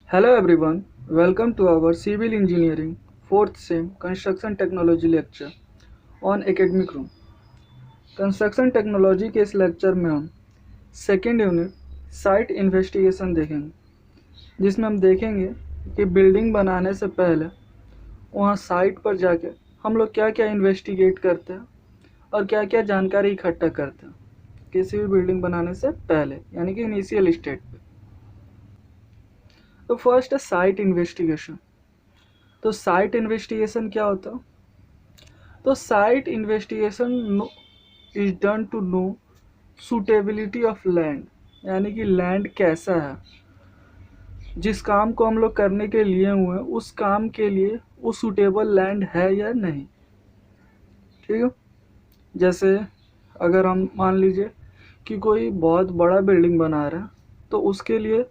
Hello everyone, welcome to our Civil Engineering 4th Sem Construction Technology lecture on Academic Room. Construction technology के इस lecture में हम second unit site investigation देखेंगे, जिसमें हम देखेंगे कि बिल्डिंग बनाने से पहले वहाँ साइट पर जाके हम लोग क्या क्या इन्वेस्टिगेट करते हैं और क्या क्या जानकारी इकट्ठा करते हैं किसी भी बिल्डिंग बनाने से पहले, यानी कि इनिशियल स्टेट पे। तो फर्स्ट है साइट इन्वेस्टिगेशन। तो साइट इन्वेस्टिगेशन क्या होता है? तो site investigation is done to know suitability of land, यानी कि लैंड कैसा है, जिस काम को हम लोग करने के लिए हुए हैं उस काम के लिए वो सूटेबल लैंड है या नहीं। ठीक है, जैसे अगर हम मान लीजिए कि कोई बहुत बड़ा बिल्डिंग बना रहा है, तो उसके लिए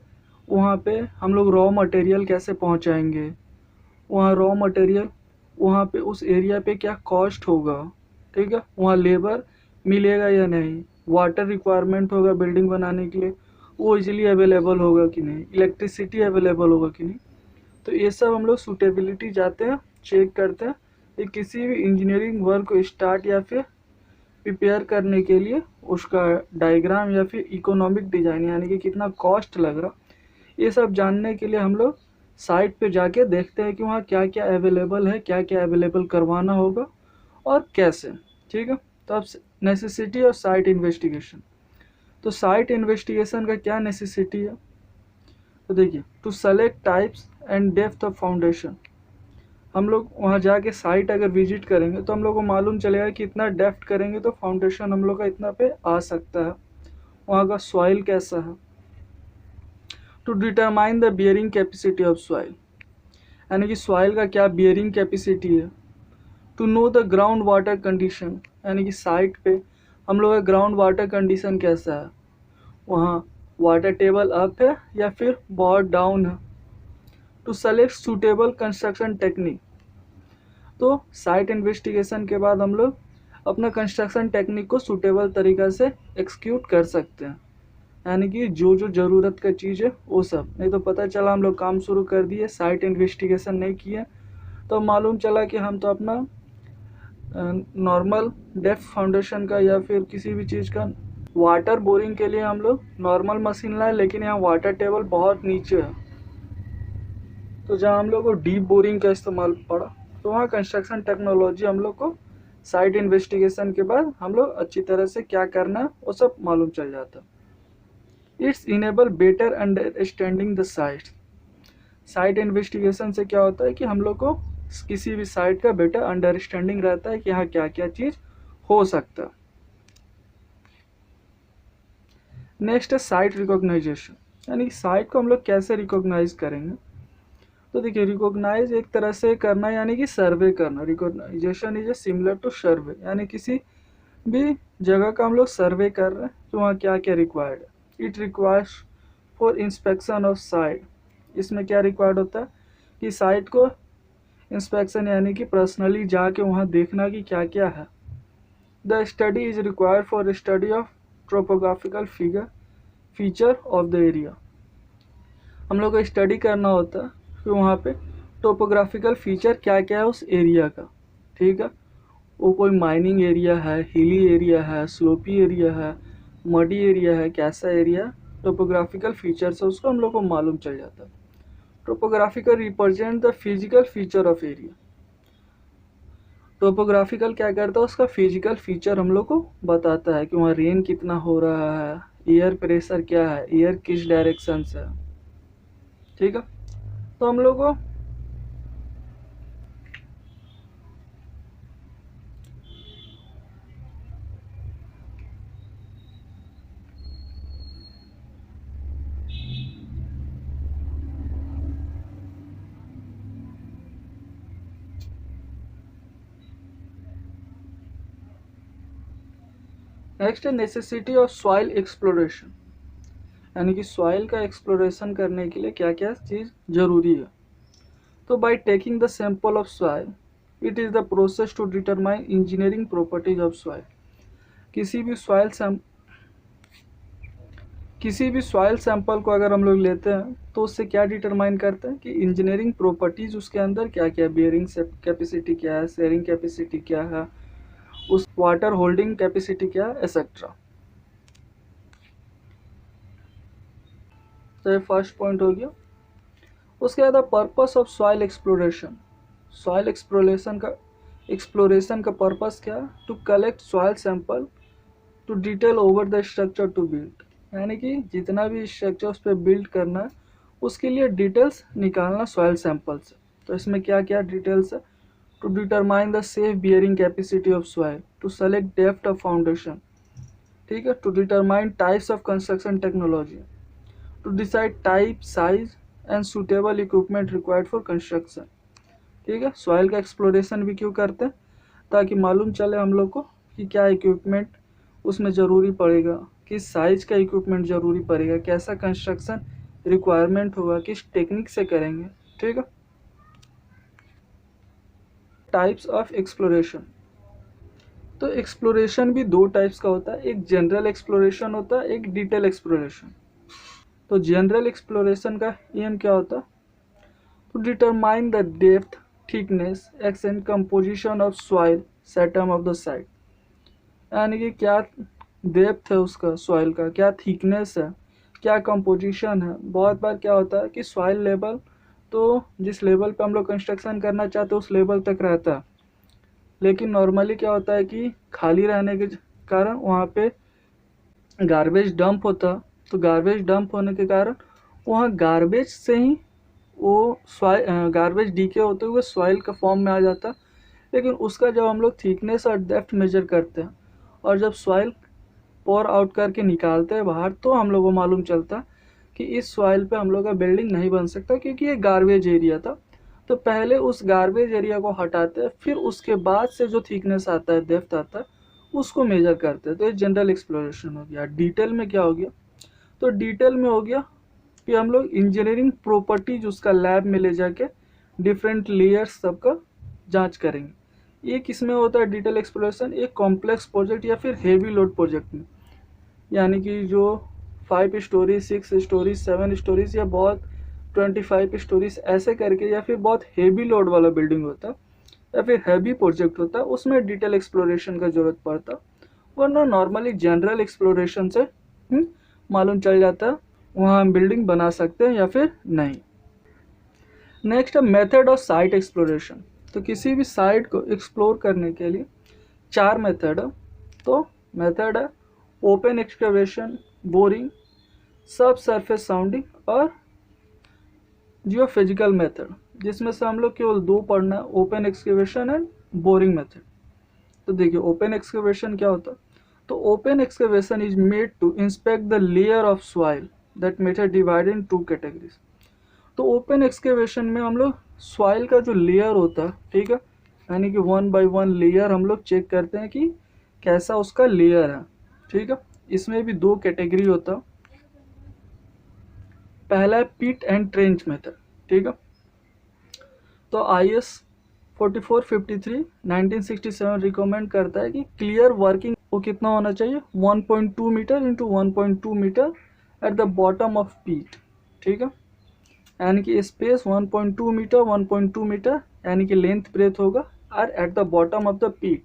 वहाँ पे हम लोग रॉ मटेरियल कैसे पहुँचाएंगे, वहाँ रॉ मटेरियल वहाँ पे उस एरिया पे क्या कॉस्ट होगा, ठीक है, वहाँ लेबर मिलेगा या नहीं, वाटर रिक्वायरमेंट होगा बिल्डिंग बनाने के लिए, वो इजीली अवेलेबल होगा कि नहीं, इलेक्ट्रिसिटी अवेलेबल होगा कि नहीं। तो ये सब हम लोग सूटेबिलिटी जाते हैं, चेक करते हैं कि किसी भी इंजीनियरिंग वर्क को स्टार्ट या फिर प्रिपेयर करने के लिए उसका डायग्राम या फिर इकोनॉमिक डिज़ाइन, यानी कि कितना कॉस्ट लग रहा, ये सब जानने के लिए हम लोग साइट पे जाके देखते हैं कि वहाँ क्या क्या अवेलेबल है, क्या क्या अवेलेबल करवाना होगा और कैसे। ठीक है, तो अब नेसेसिटी और साइट इन्वेस्टिगेशन। तो साइट इन्वेस्टिगेशन का क्या नेसेसिटी है? तो देखिए, to select types and depth of foundation. हम लोग वहाँ जाके साइट अगर विजिट करेंगे तो हम लोग को मालूम चलेगा कि इतना डेप्थ करेंगे तो फाउंडेशन हम लोग का इतना पे आ सकता है, वहाँ का सॉइल कैसा है। To determine the bearing capacity of soil, यानी कि सॉइल का क्या बियरिंग कैपेसिटी है। To know the ground water condition, यानी कि साइट पे हम लोग का ग्राउंड वाटर कंडीशन कैसा है, वहाँ वाटर टेबल अप है या फिर बहुत डाउन है। To select suitable construction technique, तो साइट इन्वेस्टिगेशन के बाद हम लोग अपना कंस्ट्रक्शन टेक्निक को सूटेबल तरीक़ा से एक्सिक्यूट कर सकते हैं, यानी कि जो जो ज़रूरत का चीज़ है वो सब। नहीं तो पता चला हम लोग काम शुरू कर दिए, साइट इन्वेस्टिगेशन नहीं किए, तो मालूम चला कि हम तो अपना नॉर्मल डेप्थ फाउंडेशन का या फिर किसी भी चीज़ का वाटर बोरिंग के लिए हम लोग नॉर्मल मशीन लाए, लेकिन यहाँ वाटर टेबल बहुत नीचे है, तो जहाँ हम लोग को डीप बोरिंग का इस्तेमाल पड़ा, तो वहाँ कंस्ट्रक्शन टेक्नोलॉजी हम लोग को साइट इन्वेस्टिगेशन के बाद हम लोग अच्छी तरह से क्या करना है वो सब मालूम चल जाता। It's enable better understanding the site. Site investigation से क्या होता है कि हम लोग को किसी भी साइट का बेटर अंडरस्टैंडिंग रहता है कि यहाँ क्या क्या चीज़ हो सकता है। नेक्स्ट है साइट रिकॉग्नाइजेशन, यानी साइट को हम लोग कैसे रिकॉग्नाइज करेंगे। तो देखिए, रिकॉग्नाइज एक तरह से करना यानी कि सर्वे करना। Recognization is a similar to survey, यानी किसी भी जगह का हम लोग सर्वे कर रहे हैं तो वहाँ क्या क्या रिक्वायर्ड है। It requires for inspection of site, इसमें क्या रिक्वायर्ड होता है कि साइट को इंस्पेक्शन यानी कि पर्सनली जाके वहाँ देखना कि क्या क्या है। The study is required for study of topographical feature of the area. हम लोग को स्टडी करना होता है कि वहाँ पे टोपोग्राफिकल फीचर क्या क्या है उस एरिया का। ठीक है, वो कोई माइनिंग एरिया है, हिली एरिया है, स्लोपी एरिया है, मडी एरिया है, कैसा एरिया, टोपोग्राफिकल फीचर्स है उसको हम लोग को मालूम चल जाता है। Topographical represent the physical feature of area. Topographical क्या करता है, उसका फिजिकल फीचर हम लोग को बताता है कि वहाँ रेन कितना हो रहा है, एयर प्रेशर क्या है, एयर किस डायरेक्शन से है। ठीक है, तो हम लोग को नेक्स्ट है नेसेसिटी ऑफ सॉइल एक्सप्लोरेशन, यानी कि सॉइल का एक्सप्लोरेशन करने के लिए क्या क्या चीज़ ज़रूरी है। तो by taking the sample of soil, it is the process to determine engineering properties of soil. किसी भी किसी भी सॉइल सैंपल को अगर हम लोग लेते हैं तो उससे क्या डिटरमाइन करते हैं कि इंजीनियरिंग प्रॉपर्टीज उसके अंदर क्या क्या, बियरिंग कैपेसिटी क्या है, शेयरिंग कैपेसिटी क्या है, उस वाटर होल्डिंग कैपेसिटी क्या है, एक्सेट्रा। तो ये फर्स्ट पॉइंट हो गया। उसके बाद purpose of soil exploration. Soil exploration का पर्पस क्या है? To collect soil sample to detail over the structure to build, यानी कि जितना भी स्ट्रक्चर उस पर बिल्ड करना है उसके लिए डिटेल्स निकालना सॉइल सैंपल से। तो इसमें क्या क्या डिटेल्स है? To determine the safe bearing capacity of soil, to select depth of foundation, ठीक है, to determine types of construction technology, to decide type, size and suitable equipment required for construction. ठीक है, सॉइल का exploration भी क्यों करते हैं? ताकि मालूम चले हम लोग को कि क्या इक्विपमेंट उसमें ज़रूरी पड़ेगा, किस साइज का इक्विपमेंट ज़रूरी पड़ेगा, कैसा कंस्ट्रक्शन रिक्वायरमेंट होगा, किस टेक्निक से करेंगे। ठीक है। Types of exploration. तो एक्सप्लोरेशन भी दो टाइप्स का होता है, एक जनरल एक्सप्लोरेशन होता है, एक डिटेल एक्सप्लोरेशन। तो जनरल एक्सप्लोरेशन का एम क्या होता है? To determine the depth, thickness, extent, composition of soil stratum of the site, यानी कि क्या डेप्थ है उसका सॉइल का, क्या थिकनेस है, क्या कंपोजिशन है। बहुत बार क्या होता है कि सॉइल लेवल तो जिस लेवल पे हम लोग कंस्ट्रक्शन करना चाहते हैं उस लेवल तक रहता है, लेकिन नॉर्मली क्या होता है कि खाली रहने के कारण वहाँ पे गार्बेज डंप होता। तो गार्बेज डंप होने के कारण वहाँ गार्बेज से ही वो गार्बेज डीके होते हुए सॉइल का फॉर्म में आ जाता। लेकिन उसका जब हम लोग थिकनेस और डेप्थ मेजर करते हैं और जब सॉइल पोर आउट करके निकालते हैं बाहर, तो हम लोग को मालूम चलता कि इस सॉइल पे हम लोग का बिल्डिंग नहीं बन सकता क्योंकि ये गार्बेज एरिया था। तो पहले उस गार्बेज एरिया को हटाते हैं, फिर उसके बाद से जो थिकनेस आता है, डेप्थ आता है, उसको मेजर करते हैं। तो ये जनरल एक्सप्लोरेशन हो गया। डिटेल में क्या हो गया? तो डिटेल में हो गया कि हम लोग इंजीनियरिंग प्रॉपर्टीज उसका लैब में ले जाके डिफरेंट लेयर्स सबका जांच करेंगे। ये किस में होता है डिटेल एक्सप्लोरेशन? एक कॉम्प्लेक्स प्रोजेक्ट या फिर हेवी लोड प्रोजेक्ट में, यानी कि जो 5 स्टोरीज, 6 स्टोरीज, 7 स्टोरीज या बहुत 25 स्टोरीज ऐसे करके, या फिर बहुत हेवी लोड वाला बिल्डिंग होता या फिर हैवी प्रोजेक्ट होता, उसमें डिटेल एक्सप्लोरेशन का ज़रूरत पड़ता। वरना नॉर्मली जनरल एक्सप्लोरेशन से मालूम चल जाता वहाँ हम बिल्डिंग बना सकते हैं या फिर नहीं। नेक्स्ट है मेथड ऑफ साइट एक्सप्लोरेशन। तो किसी भी साइट को एक्सप्लोर करने के लिए 4 मेथड है। तो मेथड है ओपन एक्सकवेशन, बोरिंग, सब सरफेस साउंडिंग और जियोफिजिकल मेथड, जिसमें से हम लोग केवल 2 पढ़ना है, open excavation and boring method. तो देखिए ओपन एक्सकवेशन क्या होता है? तो open excavation is made to inspect the layer of soil that method divided in 2 categories। तो ओपन एक्सकेवेशन में हम लोग सॉइल का जो लेयर होता है, ठीक है, यानी कि 1 by 1 लेयर हम लोग चेक करते हैं कि कैसा उसका लेयर है। ठीक है, इसमें भी 2 कैटेगरी होता है। पहला है पिट एंड ट्रेंच मेथड। ठीक है, तो IS 4453 1967 रिकमेंड करता है कि क्लियर वर्किंग वो कितना होना चाहिए? 1.2 metre into 1.2 metre at the bottom of pit. ठीक है, यानी कि स्पेस 1.2 मीटर, 1.2 मीटर यानी कि लेंथ ब्रेथ होगा, और at the bottom of the pit,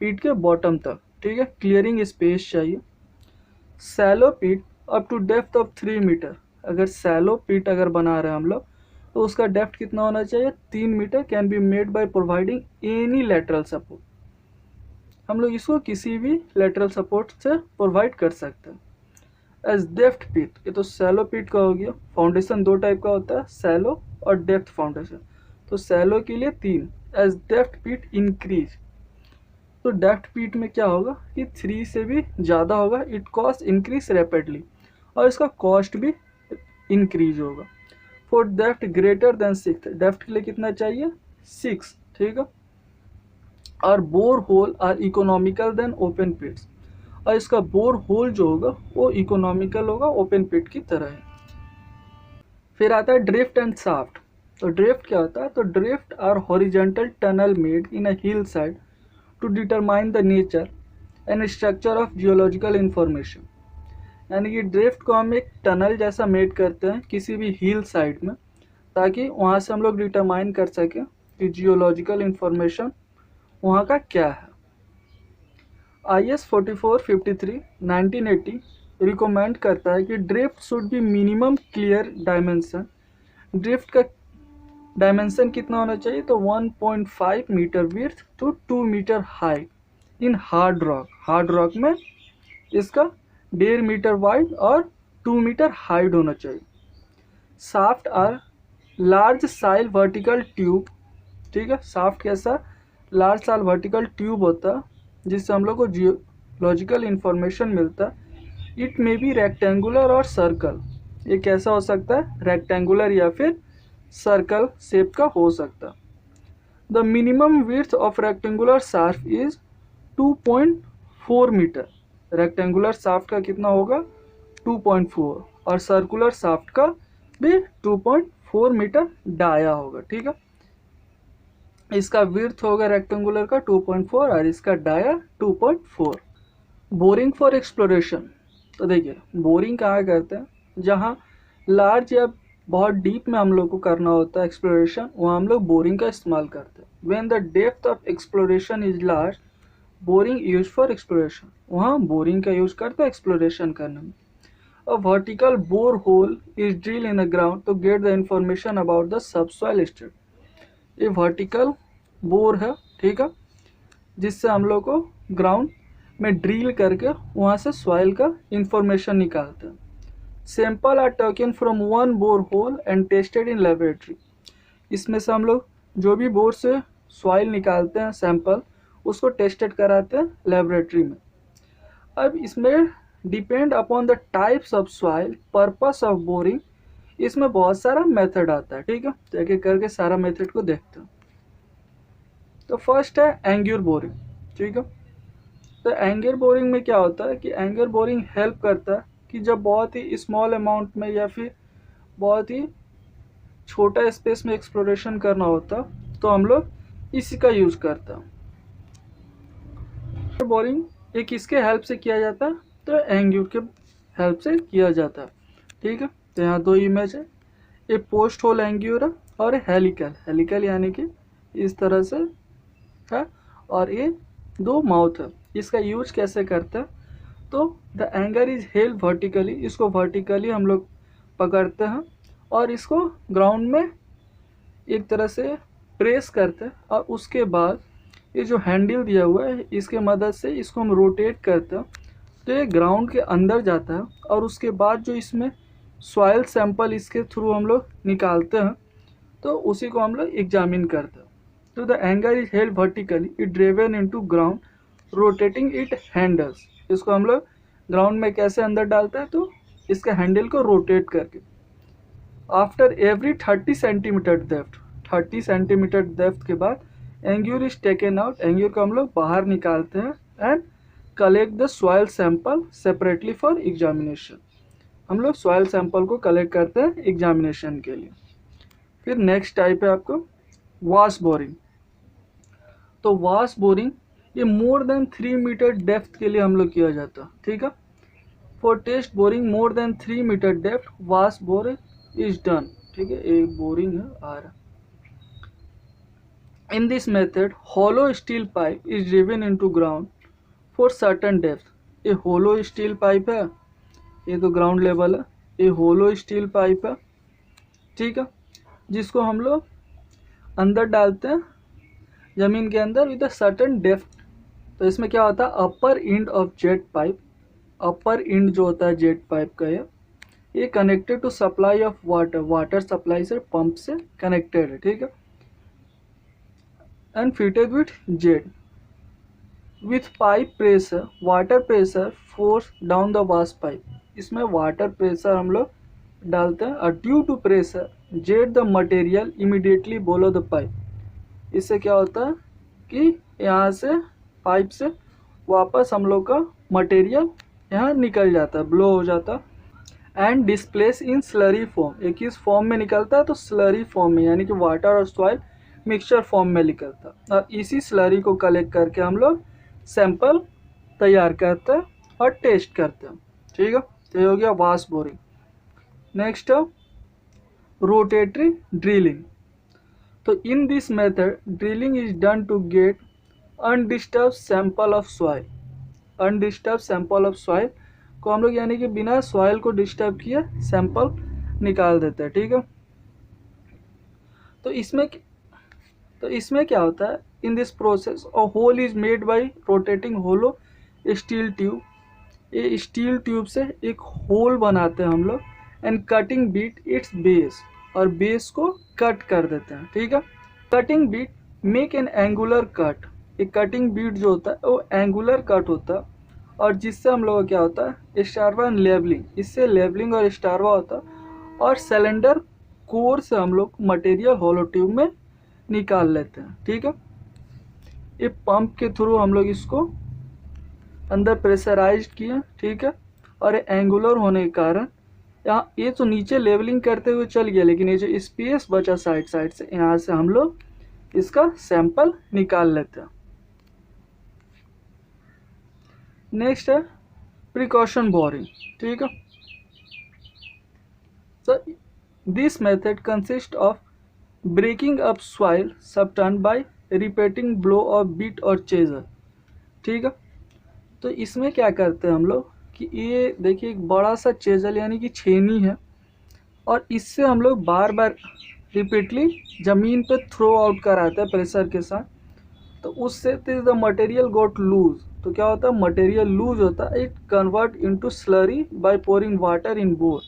pit के बॉटम तक। ठीक है, क्लियरिंग स्पेस चाहिए। Shallow pit up to depth of 3 metre. अगर सैलो पीट अगर बना रहे हैं हम लोग तो उसका डेप्थ कितना होना चाहिए? 3 metre. Can be made by providing any lateral support. हम लोग इसको किसी भी लेटरल सपोर्ट से प्रोवाइड कर सकते हैं। एज डेप्थ पिट, ये तो सैलो पिट का हो गया। फाउंडेशन 2 टाइप का होता है, सैलो और डेप्थ फाउंडेशन। तो सैलो के लिए 3। एज डेप्थ पिट इंक्रीज, तो डेप्थ पिट में क्या होगा कि 3 से भी ज़्यादा होगा। इट कॉस्ट इंक्रीज रैपिडली, और इसका कॉस्ट भी इंक्रीज होगा। For depth greater than 6, depth के लिए कितना चाहिए? 6। ठीक है, और bore hole are economical than open pits, और इसका बोर होल जो होगा वो इकोनॉमिकल होगा, ओपन पिट की तरह है। फिर आता है ड्रिफ्ट एंड शाफ्ट। तो ड्रिफ्ट क्या होता है? तो drift are horizontal tunnel made in a hill side to determine the nature and structure of geological information. यानी कि ड्रिफ्ट को हम एक टनल जैसा मेड करते हैं किसी भी हिल साइड में, ताकि वहाँ से हम लोग डिटरमाइन कर सकें कि जियोलॉजिकल इंफॉर्मेशन वहाँ का क्या है। IS 4453 1980 रिकमेंड करता है कि drift should be minimum clear dimension. Drift का डायमेंशन कितना होना चाहिए, तो 1.5 metre width to 2 metre high in hard rock. Hard rock में इसका 1.5 मीटर वाइड और 2 मीटर हाइट होना चाहिए। Shaft are large size vertical tube, ठीक है। शाफ्ट कैसा, लार्ज साइल वर्टिकल ट्यूब होता है जिससे हम लोग को जियोलॉजिकल इंफॉर्मेशन मिलता है। इट मे बी रेक्टेंगुलर और सर्कल, ये कैसा हो सकता है, रेक्टेंगुलर या फिर सर्कल शेप का हो सकता है। The minimum width of rectangular shaft is 2.4 metre. Rectangular shaft का कितना होगा, 2.4, और सर्कुलर शाफ्ट का भी 2.4 मीटर डाया होगा, ठीक है। इसका विड्थ होगा रेक्टेंगुलर का 2.4 और इसका डाया 2.4। बोरिंग फॉर एक्सप्लोरेशन, तो देखिए बोरिंग कहाँ करते हैं, जहाँ लार्ज या बहुत डीप में हम लोग को करना होता है एक्सप्लोरेशन, वहाँ हम लोग बोरिंग का इस्तेमाल करते हैं। When the depth of exploration is large, boring use for exploration, वहाँ बोरिंग का यूज करते हैं एक्सप्लोरेशन करने में। A vertical bore hole is drill in the ground to get the information about the subsoil state. ये vertical bore है, ठीक है, जिससे हम लोग को ग्राउंड में ड्रिल करके वहाँ से सॉइल का इंफॉर्मेशन निकालते हैं। Sample are taken from one bore hole and tested in laboratory. इसमें से हम लोग जो भी बोर से सॉइल निकालते हैं सैंपल, उसको टेस्टेड कराते हैं लेबोरेटरी में। अब इसमें depend upon the types of soil, purpose of boring, इसमें बहुत सारा मेथड आता है, ठीक है। तो एक एक करके सारा मेथड को देखते हैं। तो फर्स्ट है एंग्यूर बोरिंग, ठीक है। तो एंग्यूर बोरिंग में क्या होता है कि एंग्यूर बोरिंग हेल्प करता है कि जब बहुत ही स्मॉल अमाउंट में या फिर बहुत ही छोटा स्पेस में एक्सप्लोरेशन करना होता तो हम लोग इसी का यूज करते हैं। बोरिंग ये किसके हेल्प से किया जाता है, तो एंग्यूर के हेल्प से किया जाता है, ठीक है। तो यहाँ दो इमेज है, ये पोस्ट होल एंग्यूर है और हेलिकल। हेलिकल यानी कि इस तरह से है, और ये दो माउथ है। इसका यूज कैसे करते हैं, तो the anger is held vertically, इसको वर्टिकली हम लोग पकड़ते हैं और इसको ग्राउंड में एक तरह से प्रेस करते हैं, और उसके बाद ये जो हैंडल दिया हुआ है इसके मदद से इसको हम रोटेट करते हैं, तो ये ग्राउंड के अंदर जाता है। और उसके बाद जो इसमें सॉइल सैंपल इसके थ्रू हम लोग निकालते हैं, तो उसी को हम लोग एग्जामिन करते हैं। तो the anger is held vertically, it driven into ground rotating it handles. इसको हम लोग ग्राउंड में कैसे अंदर डालते हैं, तो इसका हैंडल को रोटेट करके। After every 30 centimetre depth, 30 centimetre depth के बाद एंग्यूर इज टेकन आउट, एंग्यूर को हम लोग बाहर निकालते हैं and collect the soil sample separately for examination. हम लोग सॉइल सैंपल को कलेक्ट करते हैं एग्जामिनेशन के लिए। फिर नेक्स्ट टाइप है आपको वाश बोरिंग। तो वाश बोरिंग ये मोर देन 3 मीटर डेप्थ के लिए हम लोग किया जाता है, ठीक है। For test boring more than 3 metre depth wash boring is done, ठीक है। एक बोरिंग है आ रहा। In this method hollow steel pipe is driven into ground for certain depth. ये होलो स्टील पाइप है, ये तो ग्राउंड लेवल है, ये होलो स्टील पाइप है, ठीक है, जिसको हम लोग अंदर डालते हैं ज़मीन के अंदर विद अ सर्टेन डेप्थ। तो इसमें क्या होता है, upper end of jet pipe, upper end जो होता है जेट पाइप का ये connected to supply of water, water supply से पंप से कनेक्टेड है, ठीक है। And fitted with jet with pipe pressure, water pressure force down the wash pipe. इसमें वाटर प्रेशर हम लोग डालते हैं और due to pressure jet the material immediately below the pipe. इससे क्या होता है कि यहाँ से पाइप से वापस हम लोग का मटेरियल यहाँ निकल जाता है, ब्लो हो जाता है। And displace in slurry form, एक इस फॉर्म में निकलता है तो स्लरी फॉर्म में, यानी कि वाटर और सॉइल मिक्सचर फॉर्म में निकलता है। और इसी स्लरी को कलेक्ट करके हम लोग सैंपल तैयार करते हैं और टेस्ट करते हैं, ठीक है। तो ये हो गया wash boring. Next rotary drilling. तो in this method drilling is done to get undisturb sample of soil. Undisturb sample of soil को हम लोग यानी कि बिना सॉइल को डिस्टर्ब किए सैंपल निकाल देते हैं, ठीक है। तो इसमें क्या होता है, in this process a hole is made by rotating hollow steel tube. ये स्टील ट्यूब से एक होल बनाते हैं हम लोग and cutting bit its base, और बेस को कट कर देते हैं, ठीक है। Cutting bit make an angular cut. एक कटिंग बीट जो होता है वो एंगुलर कट होता है, और जिससे हम लोग का क्या होता है स्टार्वा एंड लेवलिंग, इससे लेवलिंग और स्टार्वा होता है, और सिलेंडर कोर से हम लोग मटेरियल होलो ट्यूब में निकाल लेते हैं, ठीक है। ये पंप के थ्रू हम लोग इसको अंदर प्रेशराइज किए, ठीक है। और ये एंगुलर होने के कारण यहाँ ये तो नीचे लेवलिंग करते हुए चल गया, लेकिन ये जो स्पेस बचा साइड से, यहाँ से हम लोग इसका सैंपल निकाल लेते हैं। नेक्स्ट है प्रिकॉशन बोरिंग, ठीक है। So this method consist of breaking up soil सबटन by repeating blow of bit और चेजर, ठीक है। तो इसमें क्या करते हैं हम लोग कि ये देखिए एक बड़ा सा चेजल यानी कि छेनी है, और इससे हम लोग बार बार रिपीटली ज़मीन पे थ्रो आउट कराते हैं प्रेशर के साथ। तो उससे द मटेरियल गोट लूज। तो क्या होता है, मटेरियल लूज होता है, it convert into slurry by pouring water in bore.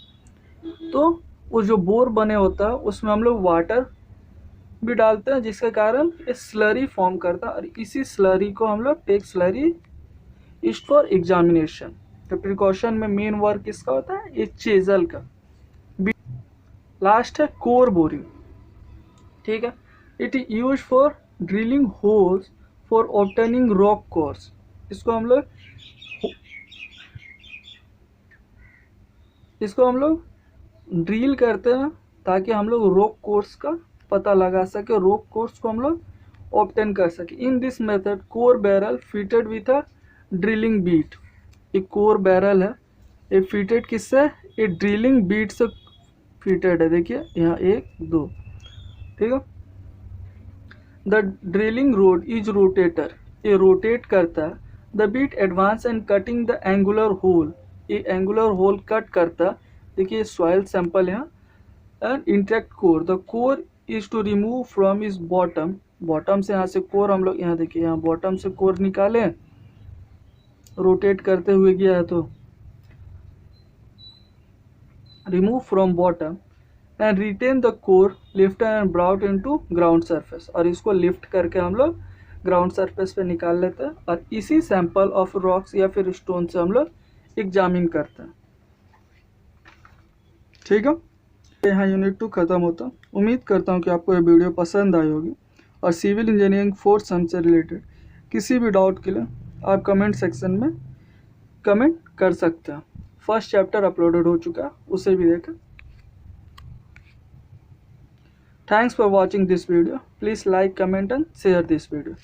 तो वो जो बोर बने होता है उसमें हम लोग वाटर भी डालते हैं, जिसके कारण ये स्लरी फॉर्म करता है, और इसी स्लरी को हम लोग take slurry is for examination. तो प्रिकॉशन में मेन वर्क किसका होता है, ये चेजल का। लास्ट है कोर बोरिंग, ठीक है। It is use for drilling holes for obtaining rock course. इसको हम लोग ड्रिल करते हैं ताकि हम लोग रॉक कोर्स का पता लगा सके, रॉक कोर्स को हम लोग ऑब्टेन कर सके। In this method core barrel fitted with a drilling bit. एक कोर बैरल है, ये फिटेड किससे, ये ड्रिलिंग बीट से फिटेड है। देखिए यहाँ 1 2, ठीक है। The drilling rod is rotator, ये रोटेट करता है। The bit advance and cutting the angular hole, ये एंगुलर होल कट करता है। देखिए सॉइल सैंपल यहाँ and intact core. The core is to remove from is bottom. Bottom से यहाँ से कोर हम लोग यहाँ देखिए यहाँ बॉटम से कोर निकालें, रोटेट करते हुए गया है, तो remove from bottom and retain the core lift and brought into ground surface. और इसको लिफ्ट करके हम लोग ग्राउंड सरफेस पे निकाल लेते हैं, और इसी सैंपल ऑफ रॉक्स या फिर स्टोन से हम लोग एग्जामिन करते हैं, ठीक है। यहाँ यूनिट 2 खत्म होता। उम्मीद करता हूँ कि आपको ये वीडियो पसंद आई होगी, और सिविल इंजीनियरिंग 4th सेम से रिलेटेड किसी भी डाउट के लिए आप कमेंट सेक्शन में कमेंट कर सकते हैं। फर्स्ट चैप्टर अपलोडेड हो चुका है, उसे भी देखें। Thanks for watching this video. Please like, comment and share this video.